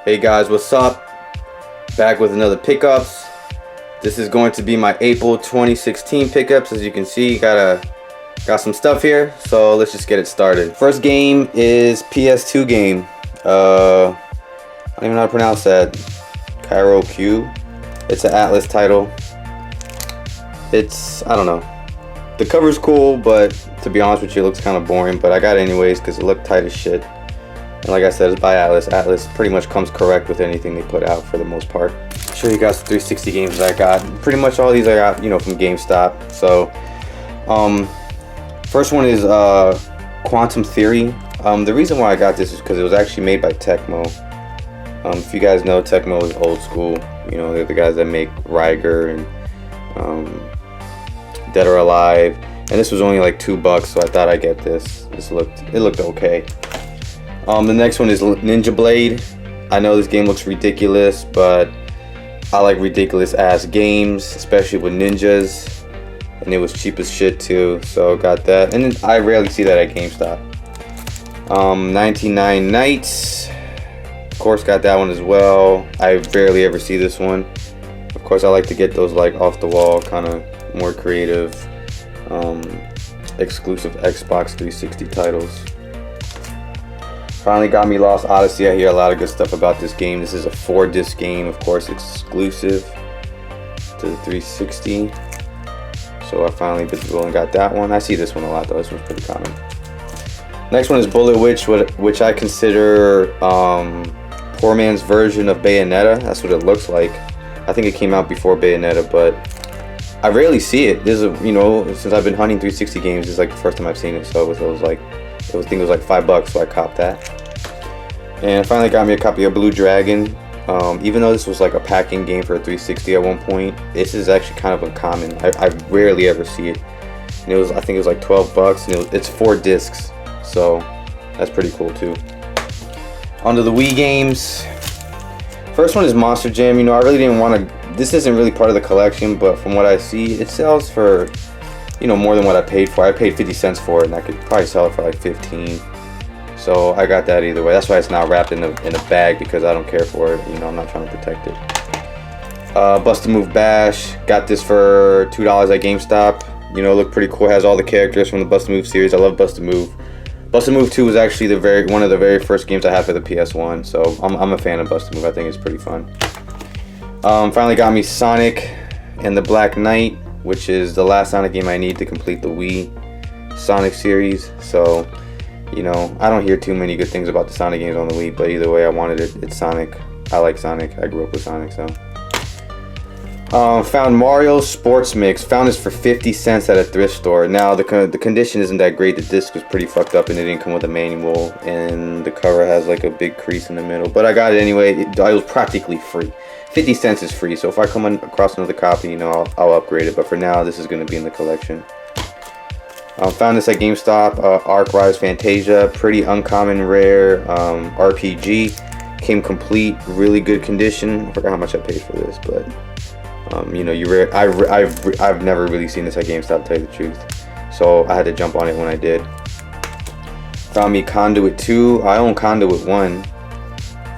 Hey guys, what's up? Back with another pickups. This is going to be my April 2016 pickups. As you can see, got some stuff here, so let's just get it started. First game is PS2 game. I don't even know how to pronounce that. Cairo Q. It's an Atlas title. I don't know. The cover's cool, but to be honest with you, it looks kind of boring. But I got it anyways because it looked tight as shit. And like I said, it's by Atlas. Atlas pretty much comes correct with anything they put out for the most part. I'll show you guys the 360 games that I got. Pretty much all these I got, from GameStop. So, first one is Quantum Theory. The reason why I got this is because it was actually made by Tecmo. If you guys know, Tecmo is old school. They're the guys that make Riger and Dead or Alive. And this was only like $2, so I thought I'd get this. It looked okay. The next one is Ninja Blade. I know this game looks ridiculous, but I like ridiculous ass games, especially with ninjas. And it was cheap as shit too, so got that. And I rarely see that at GameStop. 99 Nights. Of course, got that one as well. I barely ever see this one. Of course, I like to get those like off the wall, kind of more creative, exclusive Xbox 360 titles. Finally got me Lost Odyssey. I hear a lot of good stuff about this game. This is a 4-disc game, of course, exclusive to the 360. So I finally bit the bullet and got that one. I see this one a lot though. This one's pretty common. Next one is Bullet Witch, which I consider poor man's version of Bayonetta. That's what it looks like. I think it came out before Bayonetta, but I rarely see it. This is since I've been hunting 360 games, this is like the first time I've seen it. So I think it was like $5, so I copped that. And I finally got me a copy of Blue Dragon. Even though this was like a packing game for a 360 at one point, this is actually kind of uncommon. I rarely ever see it. And I think it was like $12, and it's 4 discs, so that's pretty cool too. Onto the Wii games. First one is Monster Jam. I really didn't want to. This isn't really part of the collection, but from what I see, it sells for more than what I paid for. I paid 50 cents for it, and I could probably sell it for like 15. So I got that either way. That's why it's not wrapped in a bag, because I don't care for it. I'm not trying to protect it. Bust a Move Bash. Got this for $2 at GameStop. Looked pretty cool. Has all the characters from the Bust a Move series. I love Bust a Move. Bust a Move 2 was actually one of the very first games I had for the PS1. So I'm a fan of Bust a Move. I think it's pretty fun. Finally got me Sonic and the Black Knight, which is the last Sonic game I need to complete the Wii Sonic series. So, I don't hear too many good things about the Sonic games on the Wii, but either way, I wanted it. It's Sonic. I like Sonic. I grew up with Sonic, so. Found Mario Sports Mix. Found this for 50 cents at a thrift store. Now, the condition isn't that great. The disc was pretty fucked up, and it didn't come with a manual, and the cover has like a big crease in the middle. But I got it anyway. It was practically free. 50 cents is free, so if I come across another copy, I'll upgrade it. But for now, this is going to be in the collection. Found this at GameStop. Arc Rise Fantasia, pretty uncommon, rare RPG. Came complete, really good condition. I forgot how much I paid for this, but I've never really seen this at GameStop, to tell you the truth. So I had to jump on it when I did. Found me Conduit 2. I own Conduit 1.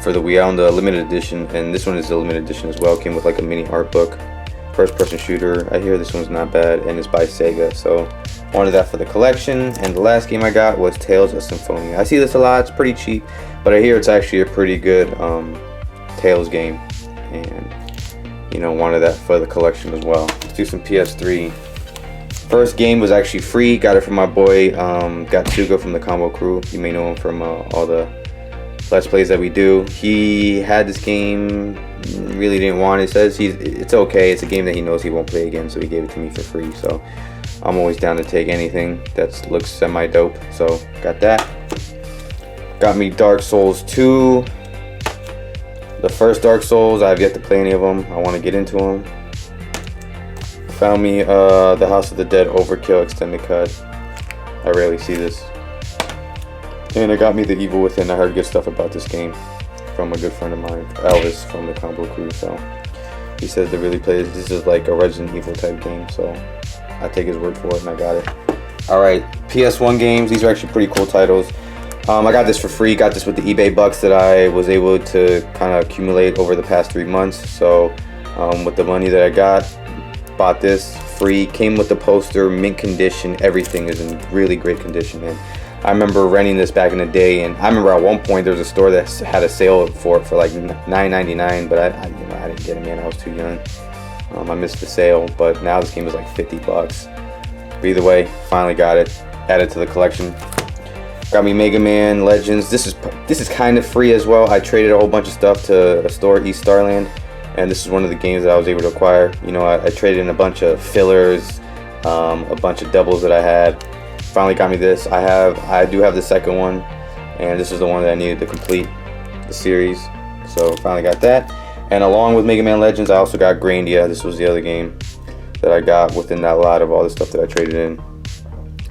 For the Wii, I own the limited edition, and this one is the limited edition as well. Came with like a mini art book, first-person shooter. I hear this one's not bad, and it's by Sega, so wanted that for the collection. And the last game I got was Tales of Symphonia. I see this a lot. It's pretty cheap, but I hear it's actually a pretty good Tales game, and wanted that for the collection as well. Let's do some PS3. First game was actually free. Got it from my boy Gatsuga from the Combo Crew. You may know him from all the Let's Plays that we do. He had this game, really didn't want it. Says it's okay. It's a game that he knows he won't play again, so he gave it to me for free. So I'm always down to take anything that looks semi-dope. So got that. Got me Dark Souls 2. The first Dark Souls. I have yet to play any of them. I want to get into them. Found me the House of the Dead Overkill Extended Cut. I rarely see this. And it got me The Evil Within. I heard good stuff about this game from a good friend of mine, Elvis from the Combo Crew. So he says to really play this is like a Resident Evil type game. So I take his word for it, and I got it. Alright, PS1 games. These are actually pretty cool titles. I got this for free. Got this with the eBay bucks that I was able to kind of accumulate over the past 3 months. So with the money that I got, bought this free. Came with the poster, mint condition. Everything is in really great condition, man. I remember renting this back in the day, and I remember at one point there was a store that had a sale for it for like $9.99, but I didn't get it, man. I was too young. I missed the sale, but now this game is like 50 bucks. But either way, finally got it. Added to the collection. Got me Mega Man Legends. This is kind of free as well. I traded a whole bunch of stuff to a store, East Starland, and this is one of the games that I was able to acquire. You know, I traded in a bunch of fillers, a bunch of doubles that I had. Finally got me this. I do have the second one, and this is the one that I needed to complete the series. So finally got that. And along with Mega Man Legends, I also got Grandia. This was the other game that I got within that lot of all the stuff that I traded in.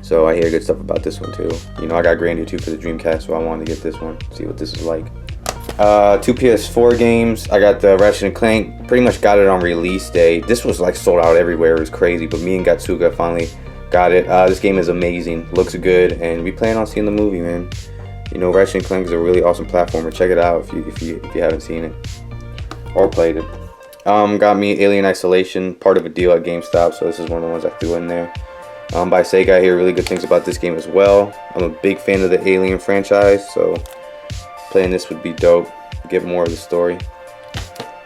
So I hear good stuff about this one too. You know, I got Grandia 2 for the Dreamcast, so I wanted to get this one, see what this is like. 2 PS4 games. I got the Ratchet & Clank. Pretty much got it on release day. This was like sold out everywhere. It was crazy, but me and Gatsuga finally got it. This game is amazing. Looks good, and we plan on seeing the movie, man. You know, Ratchet & Clank is a really awesome platformer. Check it out if you haven't seen it or played it. Got me Alien Isolation, part of a deal at GameStop, so this is one of the ones I threw in there. By Sega, I hear really good things about this game as well. I'm a big fan of the Alien franchise, so playing this would be dope. Get more of the story.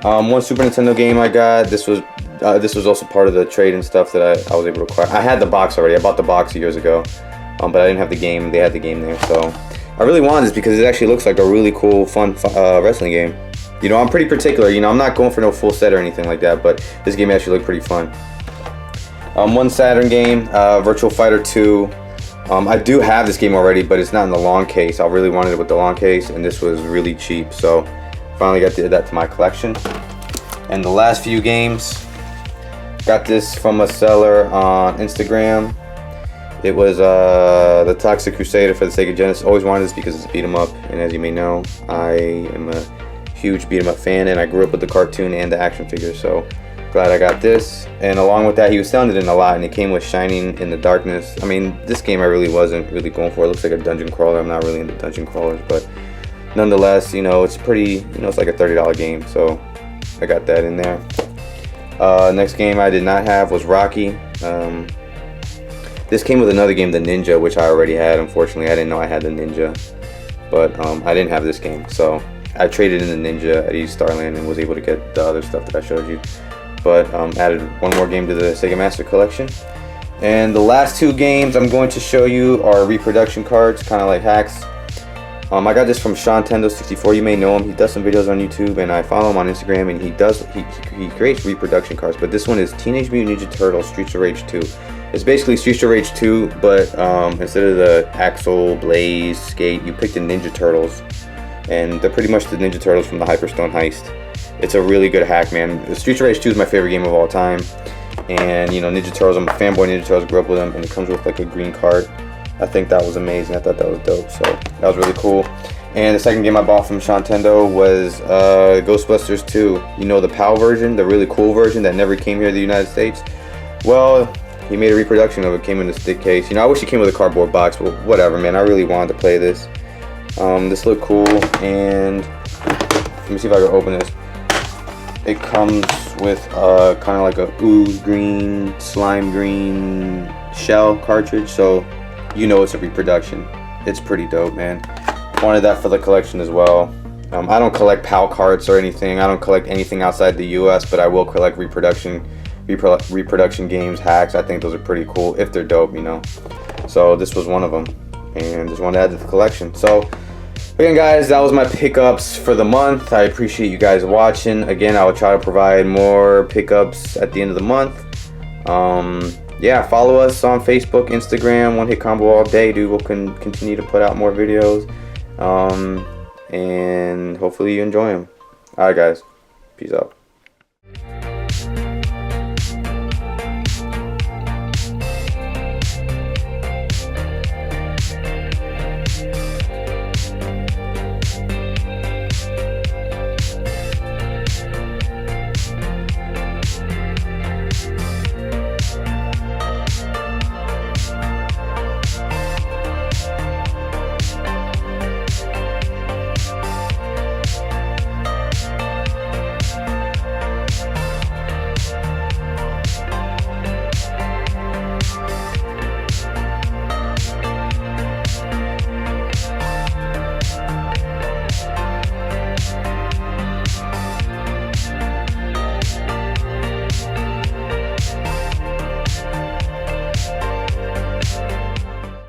One Super Nintendo game I got. This was also part of the trade and stuff that I was able to acquire. I had the box already. I bought the box years ago, but I didn't have the game. They had the game there, so I really wanted this because it actually looks like a really cool, fun wrestling game. You know, I'm pretty particular. You know, I'm not going for no full set or anything like that, but this game actually looked pretty fun. One Saturn game, Virtual Fighter 2. I do have this game already, but it's not in the long case. I really wanted it with the long case, and this was really cheap, so finally got that to my collection. And the last few games, got this from a seller on Instagram. It was the Toxic Crusader for the Sega Genesis. Always wanted this because it's a beat 'em up, and as you may know, I am a huge beat 'em up fan, and I grew up with the cartoon and the action figures, so glad I got this. And along with that, he was selling it in a lot, and it came with Shining in the Darkness. I mean, this game I really wasn't really going for. It looks like a dungeon crawler. I'm not really into dungeon crawlers, but nonetheless, you know, it's pretty, you know, it's like a $30 game, so I got that in there. Next game I did not have was Rocky. This came with another game, the Ninja, which I already had. Unfortunately, I didn't know I had the Ninja, but I didn't have this game, so I traded in the Ninja at East Starland and was able to get the other stuff that I showed you. But added one more game to the Sega Master Collection. And the last two games I'm going to show you are reproduction cards, kind of like hacks. I got this from Shantendo64. You may know him. He does some videos on YouTube, and I follow him on Instagram. And he creates reproduction cards. But this one is Teenage Mutant Ninja Turtles Streets of Rage 2. It's basically Streets of Rage 2, but instead of the Axel, Blaze, Skate, you pick the Ninja Turtles, and they're pretty much the Ninja Turtles from the Hyperstone Heist. It's a really good hack, man. The Streets of Rage 2 is my favorite game of all time. And, you know, Ninja Turtles, I'm a fanboy Ninja Turtles, grew up with them, and it comes with like a green card. I think that was amazing. I thought that was dope, so that was really cool. And the second game I bought from Shantendo was Ghostbusters 2. You know, the PAL version, the really cool version that never came here to the United States? Well, he made a reproduction of it, came in a stick case. You know, I wish it came with a cardboard box, but whatever, man. I really wanted to play this. This looked cool, and let me see if I can open this. It comes with kind of like a ooze green, slime green shell cartridge, so you know it's a reproduction. It's pretty dope, man. Wanted that for the collection as well. I don't collect PAL cards or anything. I don't collect anything outside the US, but I will collect reproduction games, hacks. I think those are pretty cool if they're dope, you know. So this was one of them, and just wanted to add to the collection. So again, guys, that was my pickups for the month. I appreciate you guys watching. Again, I will try to provide more pickups at the end of the month. Yeah, follow us on Facebook, Instagram, One Hit Combo all day, dude. We'll continue to put out more videos, and hopefully you enjoy them. Alright, guys, peace out.